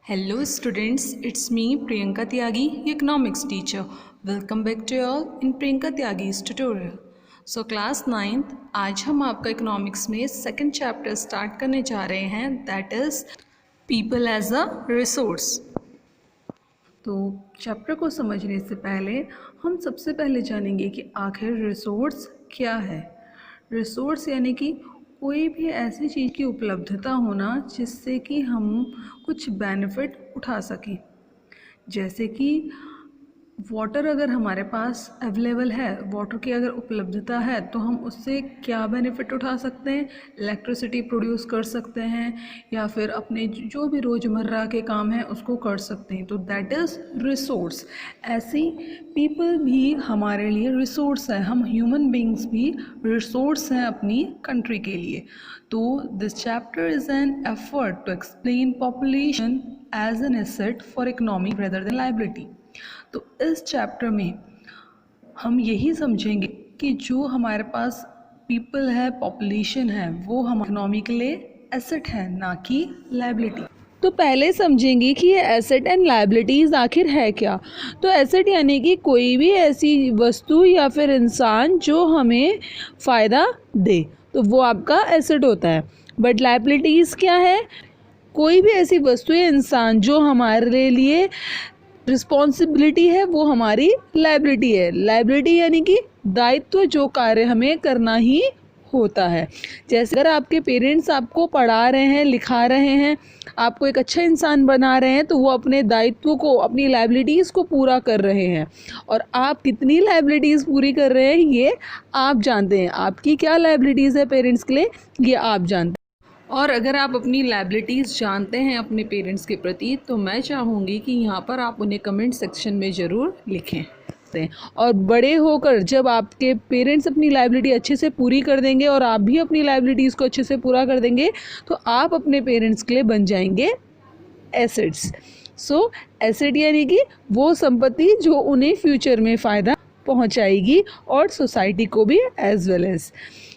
Hello students, it's me Priyanka Tyagi, your economics teacher. Welcome back to you all in Priyanka Tyagi's tutorial. So class 9th, आज हम आपका economics में second chapter start करने जा रहे हैं, that is people as a resource. तो chapter को समझने से पहले हम सबसे पहले जानेंगे कि आखिर रिसोर्स क्या है। रिसोर्स यानी कि कोई भी ऐसी चीज़ की उपलब्धता होना जिससे कि हम कुछ बेनिफिट उठा सकें। जैसे कि वाटर अगर हमारे पास अवेलेबल है, वाटर की अगर उपलब्धता है तो हम उससे क्या बेनिफिट उठा सकते हैं, इलेक्ट्रिसिटी प्रोड्यूस कर सकते हैं या फिर अपने जो भी रोज़मर्रा के काम हैं उसको कर सकते हैं, तो दैट इज़ रिसोर्स। ऐसी पीपल भी हमारे लिए रिसोर्स है, हम ह्यूमन बींग्स भी रिसोर्स हैं अपनी कंट्री के लिए। तो this chapter is an effort to explain population as an asset for economy rather than liability. तो इस चैप्टर में हम यही समझेंगे कि जो हमारे पास पीपल है, पॉपुलेशन है, वो हम इकोनॉमी के लिए एसेट है, ना कि लायबिलिटी। तो पहले समझेंगे कि ये एसेट एंड लायबिलिटीज़ आखिर है क्या। तो एसेट यानी कि कोई भी ऐसी वस्तु या फिर इंसान जो हमें फ़ायदा दे, तो वो आपका एसेट होता है। बट लायबिलिटीज़ क्या है, कोई भी ऐसी वस्तु या इंसान जो हमारे लिए रिस्पॉन्सिबिलिटी है वो हमारी लायबिलिटी है। लायबिलिटी यानी कि दायित्व, जो कार्य हमें करना ही होता है। जैसे अगर आपके पेरेंट्स आपको पढ़ा रहे हैं, लिखा रहे हैं, आपको एक अच्छा इंसान बना रहे हैं, तो वो अपने दायित्व को, अपनी लायबिलिटीज़ को पूरा कर रहे हैं। और आप कितनी लायबिलिटीज़ पूरी कर रहे हैं ये आप जानते हैं। आपकी क्या लायबिलिटीज़ है पेरेंट्स के लिए ये आप जानते हैं। और अगर आप अपनी लायबिलिटीज़ जानते हैं अपने पेरेंट्स के प्रति, तो मैं चाहूँगी कि यहाँ पर आप उन्हें कमेंट सेक्शन में ज़रूर लिखें। और बड़े होकर जब आपके पेरेंट्स अपनी लायबिलिटी अच्छे से पूरी कर देंगे और आप भी अपनी लायबिलिटीज़ को अच्छे से पूरा कर देंगे, तो आप अपने पेरेंट्स के लिए बन जाएंगे एसेट्स। सो एसेट यानी कि वो संपत्ति जो उन्हें फ्यूचर में फ़ायदा पहुंचाएगी और सोसाइटी को भी as well as.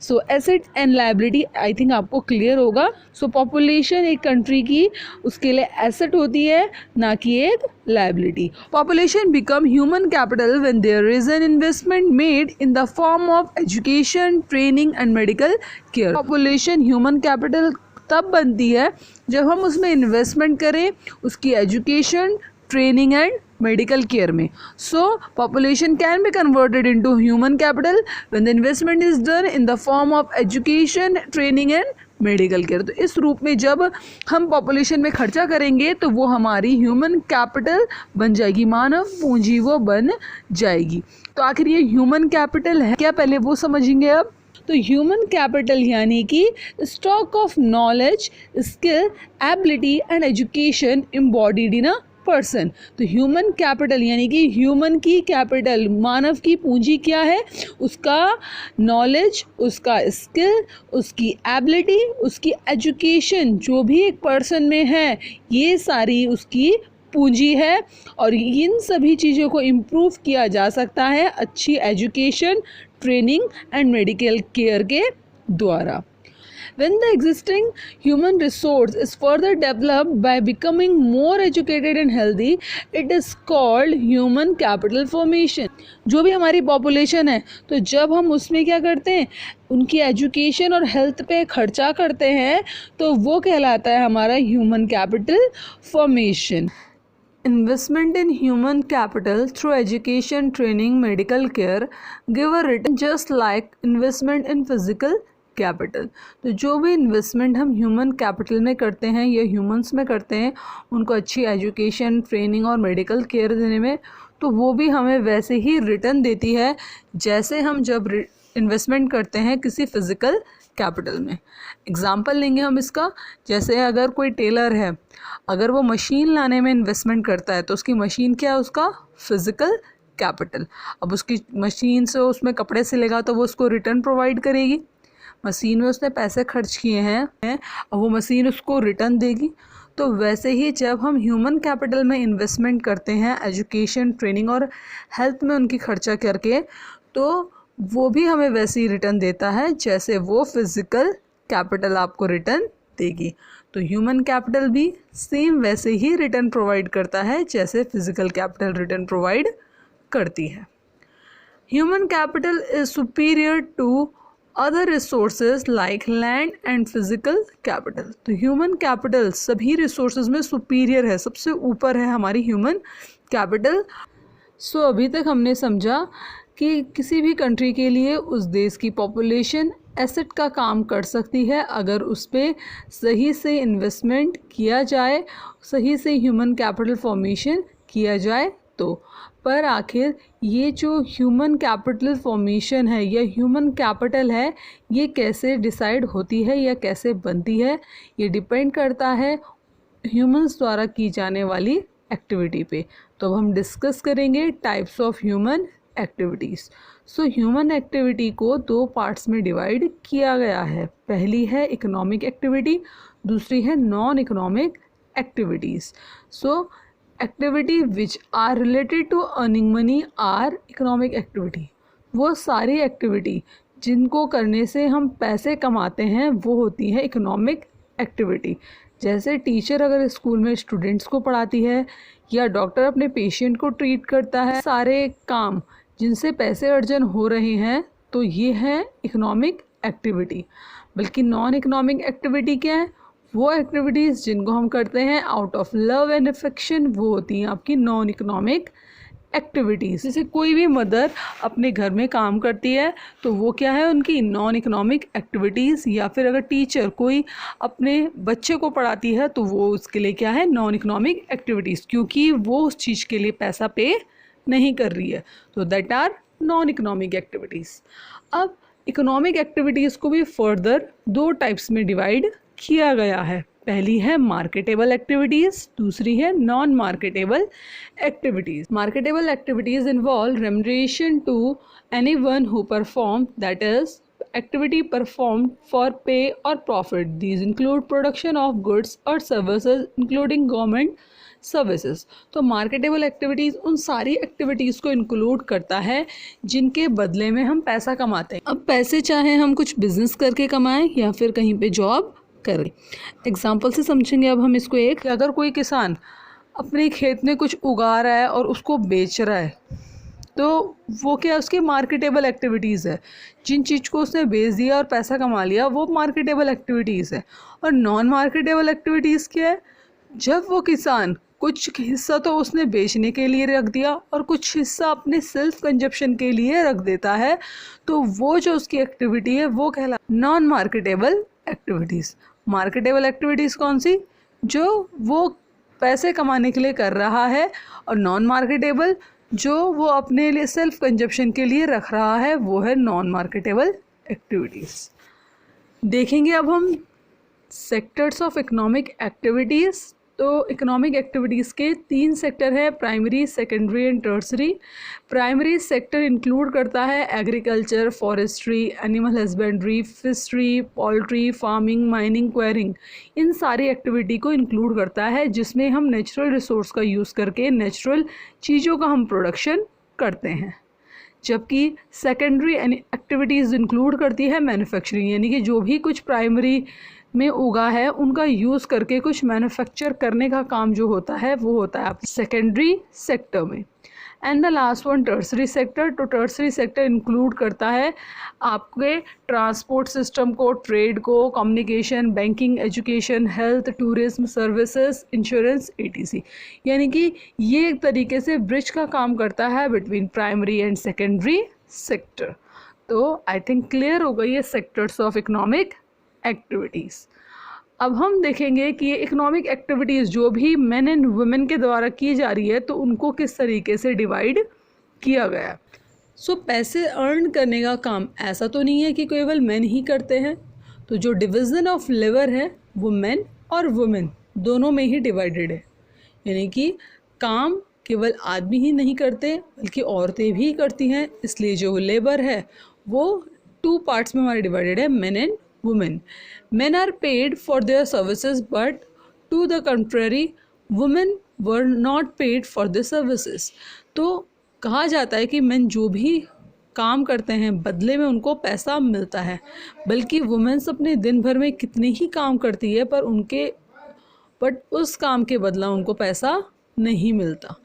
So asset and liability I think आपको क्लियर होगा। सो पॉपुलेशन एक कंट्री की, उसके लिए एसेट होती है, ना कि एक liability. Population become human capital when there is an investment made in the form of education, training and medical care. Population human capital तब बनती है जब हम उसमें इन्वेस्टमेंट करें, उसकी education, training and medical care में। So population can be converted into human capital when the investment is done in the form of education, training and medical care. तो इस रूप में जब हम पॉपुलेशन में खर्चा करेंगे तो वो हमारी ह्यूमन कैपिटल बन जाएगी, मानव पूंजी वो बन जाएगी। तो आखिर ये ह्यूमन कैपिटल है क्या, पहले वो समझेंगे अब। तो ह्यूमन कैपिटल यानी कि stock of knowledge, skill, ability and education embodied in a person. तो ह्यूमन कैपिटल यानी कि ह्यूमन की कैपिटल, मानव की पूंजी क्या है, उसका नॉलेज, उसका स्किल, उसकी एबिलिटी, उसकी एजुकेशन, जो भी एक पर्सन में है, ये सारी उसकी पूंजी है। और इन सभी चीज़ों को इम्प्रूव किया जा सकता है अच्छी education, training and medical care के द्वारा। When the existing human resource is further developed by becoming more educated and healthy, it is called human capital formation. जो भी हमारी पॉपुलेशन है, तो जब हम उसमें क्या करते हैं, उनकी एजुकेशन और हेल्थ पे खर्चा करते हैं, तो वो कहलाता है हमारा human capital formation. Investment in human capital through education, training, medical care give a return just like investment in physical capital. तो जो भी इन्वेस्टमेंट हम ह्यूमन कैपिटल में करते हैं या ह्यूमंस में करते हैं, उनको अच्छी एजुकेशन, ट्रेनिंग और मेडिकल केयर देने में, तो वो भी हमें वैसे ही रिटर्न देती है जैसे हम जब इन्वेस्टमेंट करते हैं किसी फिज़िकल कैपिटल में। एग्जाम्पल लेंगे हम इसका, जैसे अगर कोई टेलर है, अगर वो मशीन लाने में इन्वेस्टमेंट करता है तो उसकी मशीन क्या है, उसका फिज़िकल कैपिटल। अब उसकी मशीन से उसमें कपड़े सिलेगा तो वो उसको रिटर्न प्रोवाइड करेगी। मशीन में उसने पैसे खर्च किए हैं और वो मशीन उसको रिटर्न देगी। तो वैसे ही जब हम ह्यूमन कैपिटल में इन्वेस्टमेंट करते हैं, एजुकेशन, ट्रेनिंग और हेल्थ में उनकी खर्चा करके, तो वो भी हमें वैसे ही रिटर्न देता है जैसे वो फिज़िकल कैपिटल आपको रिटर्न देगी। तो ह्यूमन कैपिटल भी सेम वैसे ही रिटर्न प्रोवाइड करता है जैसे फिजिकल कैपिटल रिटर्न प्रोवाइड करती है। Human capital is superior to other resources like land and physical capital. तो ह्यूमन कैपिटल सभी रिसोर्सेज में सुपीरियर है, सबसे ऊपर है हमारी ह्यूमन कैपिटल। सो अभी तक हमने समझा कि किसी भी कंट्री के लिए उस देश की पॉपुलेशन एसेट का काम कर सकती है अगर उस पर सही से इन्वेस्टमेंट किया जाए, सही से ह्यूमन कैपिटल फॉर्मेशन किया जाए तो। पर आखिर ये जो ह्यूमन कैपिटल फॉर्मेशन है या ह्यूमन कैपिटल है, ये कैसे डिसाइड होती है या कैसे बनती है, ये डिपेंड करता है ह्यूमंस द्वारा की जाने वाली एक्टिविटी पे। तो अब हम डिस्कस करेंगे types of human activities. So human activity को दो पार्ट्स में डिवाइड किया गया है। पहली है इकोनॉमिक एक्टिविटी, दूसरी है non economic activities. So activity which are related to earning money are economic activity. वो सारी एक्टिविटी जिनको करने से हम पैसे कमाते हैं वो होती है इकोनॉमिक एक्टिविटी। जैसे टीचर अगर स्कूल में स्टूडेंट्स को पढ़ाती है या डॉक्टर अपने पेशेंट को ट्रीट करता है, सारे काम जिनसे पैसे अर्जन हो रहे हैं तो ये है इकोनॉमिक एक्टिविटी। बल्कि नॉन इकोनॉमिक एक्टिविटी क्या है? वो एक्टिविटीज़ जिनको हम करते हैं out of love and affection, वो होती हैं आपकी नॉन इकोनॉमिक एक्टिविटीज़। जैसे कोई भी मदर अपने घर में काम करती है तो वो क्या है, उनकी नॉन इकोनॉमिक एक्टिविटीज़। या फिर अगर टीचर कोई अपने बच्चे को पढ़ाती है तो वो उसके लिए क्या है, नॉन इकोनॉमिक एक्टिविटीज़, क्योंकि वो उस चीज़ के लिए पैसा पे नहीं कर रही है। तो that are non economic activities. अब इकोनॉमिक एक्टिविटीज़ को भी फर्दर दो टाइप्स में डिवाइड किया गया है। पहली है मार्केटेबल एक्टिविटीज़, दूसरी है non marketable activities. Marketable activities involve remuneration to anyone who perform, that is activity performed for pay or profit. These include production of goods or services including government services. तो marketable activities उन सारी activities को include करता है जिनके बदले में हम पैसा कमाते हैं। अब पैसे चाहे हम कुछ बिजनेस करके कमाएं या फिर कहीं पे जॉब करें। एग्जांपल से समझेंगे अब हम इसको। एक, अगर कोई किसान अपने खेत में कुछ उगा रहा है और उसको बेच रहा है तो वो क्या, उसकी मार्केटेबल एक्टिविटीज़ है। जिन चीज़ को उसने बेच दिया और पैसा कमा लिया वो मार्केटेबल एक्टिविटीज़ है। और नॉन मार्केटेबल एक्टिविटीज़ क्या है? जब वो किसान कुछ हिस्सा तो उसने बेचने के लिए रख दिया और कुछ हिस्सा अपने सेल्फ कंजप्शन के लिए रख देता है, तो वो जो उसकी एक्टिविटी है वो कहला non marketable activities. Marketable activities कौन सी? जो वो पैसे कमाने के लिए कर रहा है, और नॉन मार्केटेबल जो वो अपने लिए सेल्फ कंजप्शन के लिए रख रहा है, वो है नॉन मार्केटेबल एक्टिविटीज़। देखेंगे अब हम सेक्टर्स ऑफ इकोनॉमिक एक्टिविटीज़। तो इकोनॉमिक एक्टिविटीज़ के 3 सेक्टर है, primary, secondary and tertiary. Primary sector include करता है agriculture, forestry, animal husbandry, fishery, poultry, farming, mining, quarrying. इन सारी एक्टिविटी को इंक्लूड करता है जिसमें हम नेचुरल रिसोर्स का यूज़ करके नेचुरल चीज़ों का हम प्रोडक्शन करते हैं। जबकि सेकेंडरी एक्टिविटीज़ इंक्लूड करती है मैन्युफैक्चरिंग, यानी कि जो भी कुछ प्राइमरी में उगा है उनका यूज़ करके कुछ मैन्युफैक्चर करने का काम जो होता है वो होता है आपके सेकेंडरी सेक्टर में। And the last one tertiary sector. तो टर्सरी सेक्टर इंक्लूड करता है आपके ट्रांसपोर्ट सिस्टम को, ट्रेड को, communication, banking, education, health, tourism, services, insurance, etc। यानी कि ये एक तरीके से ब्रिज का काम करता है between primary and secondary sector. तो आई थिंक क्लियर हो गई है सेक्टर्स ऑफ इकोनॉमिक एक्टिविटीज़। अब हम देखेंगे कि ये इकोनॉमिक एक्टिविटीज़ जो भी मेन एंड वुमेन के द्वारा की जा रही है तो उनको किस तरीके से डिवाइड किया गया है। सो पैसे अर्न करने का काम ऐसा तो नहीं है कि केवल मेन ही करते हैं। तो जो डिवीज़न ऑफ लेबर है वो मेन और वुमेन दोनों में ही डिवाइडेड है। यानी कि काम केवल आदमी ही नहीं करते बल्कि औरतें भी करती हैं। इसलिए जो लेबर है वो 2 पार्ट्स में हमारे डिवाइडेड है, main and women. Men are paid for their services, but to the contrary, women were not paid for their services. तो कहा जाता है कि men जो भी काम करते हैं बदले में उनको पैसा मिलता है, बल्कि वुमेन्स अपने दिन भर में कितने ही काम करती है पर उनके बट उस काम के बदला उनको पैसा नहीं मिलता।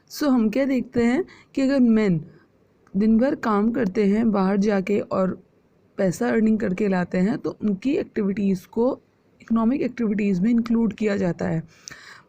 सो हम क्या देखते हैं कि अगर मेन दिन भर काम करते हैं बाहर जाके और पैसा अर्निंग करके लाते हैं तो उनकी एक्टिविटीज़ को इकोनॉमिक एक्टिविटीज़ में इंक्लूड किया जाता है।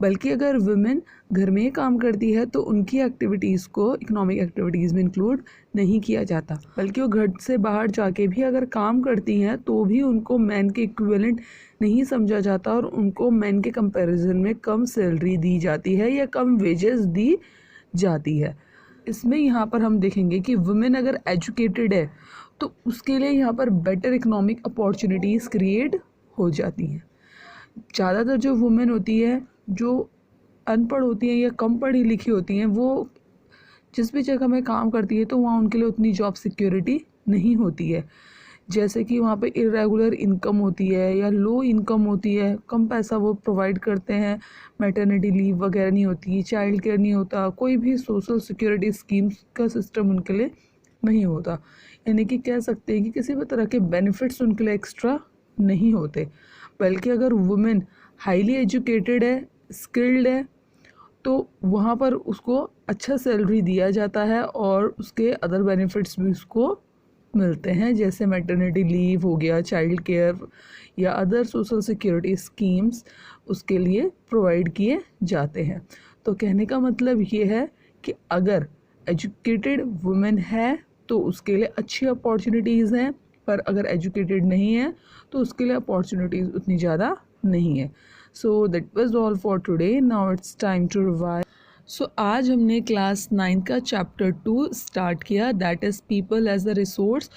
बल्कि अगर वुमेन घर में ही काम करती है तो उनकी एक्टिविटीज़ को इकोनॉमिक एक्टिविटीज़ में इंक्लूड नहीं किया जाता, बल्कि वो घर से बाहर जाके भी अगर काम करती हैं तो भी उनको मैन के इक्विवेलेंट नहीं समझा जाता और उनको मैन के कंपैरिजन में कम सैलरी दी जाती है या कम वेजेस दी जाती है। इसमें यहाँ पर हम देखेंगे कि वुमेन अगर एजुकेटेड है तो उसके लिए यहाँ पर बेटर इकोनॉमिक अपॉर्चुनिटीज़ क्रिएट हो जाती हैं। ज़्यादातर जो वुमेन होती है जो अनपढ़ होती हैं या कम पढ़ी लिखी होती हैं, वो जिस भी जगह में काम करती है तो वहाँ उनके लिए उतनी जॉब सिक्योरिटी नहीं होती है। जैसे कि वहाँ पे इरेगुलर इनकम होती है या लो इनकम होती है, कम पैसा वो प्रोवाइड करते हैं, मैटरनिटी लीव वगैरह नहीं होती, चाइल्ड केयर नहीं होता, कोई भी सोशल सिक्योरिटी स्कीम्स का सिस्टम उनके लिए नहीं होता। यानी कि कह सकते हैं कि किसी भी तरह के बेनिफिट्स उनके लिए एक्स्ट्रा नहीं होते। बल्कि अगर वुमेन हाईली एजुकेटेड है, स्किल्ड है, तो वहाँ पर उसको अच्छा सैलरी दिया जाता है और उसके अदर बेनिफिट्स भी उसको मिलते हैं, जैसे मैटरनिटी लीव हो गया, चाइल्ड केयर या अदर सोशल सिक्योरिटी स्कीम्स उसके लिए प्रोवाइड किए जाते हैं। तो कहने का मतलब ये है कि अगर एजुकेटेड वुमेन है तो उसके लिए अच्छी अपॉर्चुनिटीज़ हैं, पर अगर एजुकेटेड नहीं है तो उसके लिए अपॉर्चुनिटीज़ उतनी ज़्यादा नहीं है। So that was all for today, now it's time to revise. So आज हमने क्लास 9 का चैप्टर 2 स्टार्ट किया, that is people as a resource.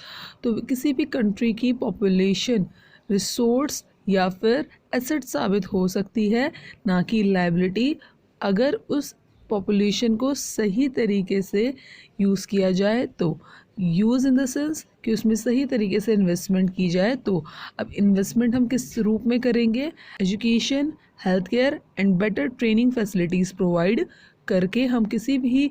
तो किसी भी कंट्री की पॉपुलेशन रिसोर्स या फिर एसेट साबित हो सकती है, ना कि लायबिलिटी, अगर उस पॉपुलेशन को सही तरीके से यूज़ किया जाए तो। यूज़ इन द सेंस कि उसमें सही तरीके से इन्वेस्टमेंट की जाए तो। अब इन्वेस्टमेंट हम किस रूप में करेंगे? Education, health care and better training facilities provide करके हम किसी भी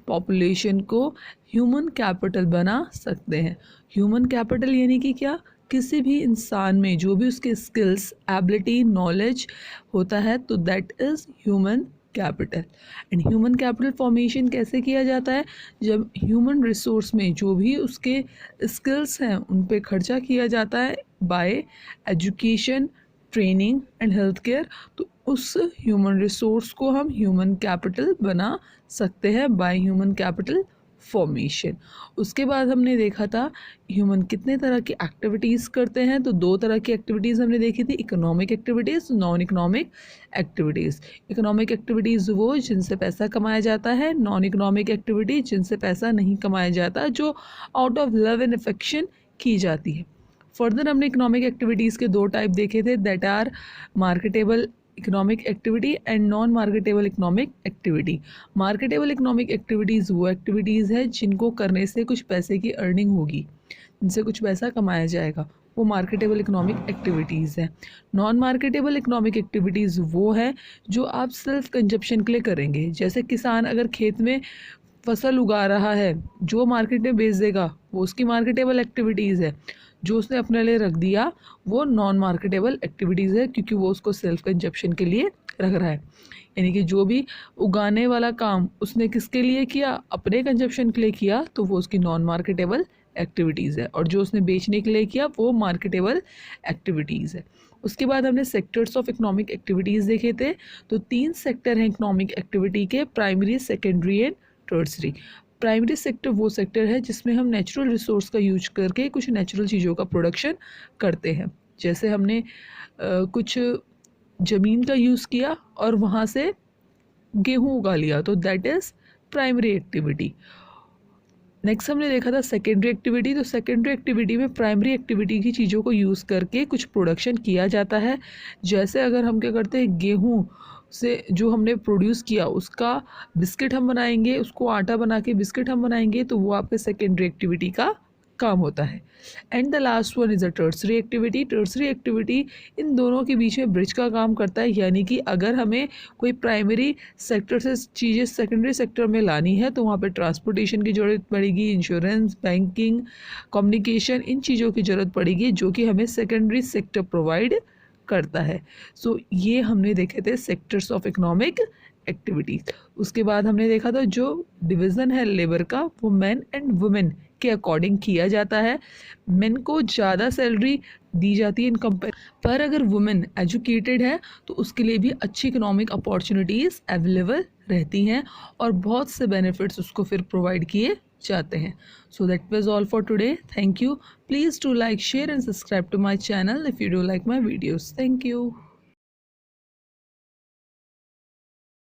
पॉपुलेशन को ह्यूमन कैपिटल बना सकते हैं। ह्यूमन कैपिटल यानी कि क्या? किसी भी इंसान में जो भी उसके स्किल्स, एबिलिटी, नॉलेज होता है तो that is human capital. And human capital formation कैसे किया जाता है? जब ह्यूमन रिसोर्स में जो भी उसके स्किल्स हैं उन पे खर्चा किया जाता है bye education, training and health care, तो उस ह्यूमन रिसोर्स को हम ह्यूमन कैपिटल बना सकते हैं बाय ह्यूमन कैपिटल फॉर्मेशन। उसके बाद हमने देखा था ह्यूमन कितने तरह की एक्टिविटीज़ करते हैं, तो 2 तरह की एक्टिविटीज़ हमने देखी थी, economic activities, non economic activities. Economic activities वो जिनसे पैसा कमाया जाता है, नॉन इकोनॉमिक एक्टिविटी जिनसे पैसा नहीं कमाया जाता, जो out of love and affection की जाती है। फर्दर हमने इकोनॉमिक एक्टिविटीज़ के 2 टाइप देखे थे, that are marketable economic activity and non marketable economic activity. Marketable economic activities वो एक्टिविटीज़ है जिनको करने से कुछ पैसे की अर्निंग होगी, जिनसे कुछ पैसा कमाया जाएगा, वो मार्केटेबल इकोनॉमिक एक्टिविटीज़ है। नॉन मार्केटेबल इकोनॉमिक एक्टिविटीज़ वो है जो आप सेल्फ कंजप्शन के लिए करेंगे। जैसे किसान अगर खेत में फसल उगा रहा है, जो मार्केट में बेच देगा वो उसकी मार्केटेबल एक्टिविटीज़ है, जो उसने अपने लिए रख दिया वो नॉन मार्केटेबल एक्टिविटीज़ है, क्योंकि वो उसको सेल्फ कंजप्शन के लिए रख रहा है। यानी कि जो भी उगाने वाला काम उसने किसके लिए किया? अपने कंजप्शन के लिए किया, तो वो उसकी नॉन मार्केटेबल एक्टिविटीज़ है, और जो उसने बेचने के लिए किया वो मार्केटेबल एक्टिविटीज़ है। उसके बाद हमने सेक्टर्स ऑफ इकोनॉमिक एक्टिविटीज़ देखे थे। तो 3 सेक्टर हैं इकोनॉमिक एक्टिविटी के, primary, secondary and tertiary. Primary sector वो सेक्टर है जिसमें हम नेचुरल रिसोर्स का यूज करके कुछ नेचुरल चीज़ों का प्रोडक्शन करते हैं। जैसे हमने कुछ ज़मीन का यूज़ किया और वहाँ से गेहूँ उगा लिया, तो that is primary activity. Next हमने देखा था सेकेंडरी एक्टिविटी। तो सेकेंडरी एक्टिविटी में प्राइमरी एक्टिविटी की चीज़ों को यूज़ करके कुछ प्रोडक्शन किया जाता है। जैसे अगर हम क्या करते हैं, गेहूँ से जो हमने प्रोड्यूस किया उसका बिस्किट हम बनाएंगे, उसको आटा बना के बिस्किट हम बनाएंगे, तो वो आपके सेकेंडरी एक्टिविटी का काम होता है। And the last one is a tertiary activity. Tertiary activity in दोनों के बीच में ब्रिज का काम करता है, यानी कि अगर हमें कोई प्राइमरी सेक्टर से चीज़ें सेकेंडरी सेक्टर में लानी है तो वहाँ पे ट्रांसपोर्टेशन की ज़रूरत पड़ेगी, इंश्योरेंस, बैंकिंग, कम्युनिकेशन, इन चीज़ों की ज़रूरत पड़ेगी जो कि हमें सेकेंडरी सेक्टर प्रोवाइड करता है। सो ये हमने देखे थे सेक्टर्स ऑफ इकोनॉमिक एक्टिविटीज़। उसके बाद हमने देखा था जो डिवीज़न है लेबर का वो मैन एंड वुमेन के अकॉर्डिंग किया जाता है। मेन को ज़्यादा सैलरी दी जाती है इन कंपेयर, पर अगर वुमेन एजुकेटेड है तो उसके लिए भी अच्छी इकोनॉमिक अपॉर्चुनिटीज़ अवेलेबल रहती हैं और बहुत से बेनिफिट्स उसको फिर प्रोवाइड किए जाते हैं। So that was all for today. Thank you. Please to like, share and subscribe to my channel if you do like my videos. Thank you.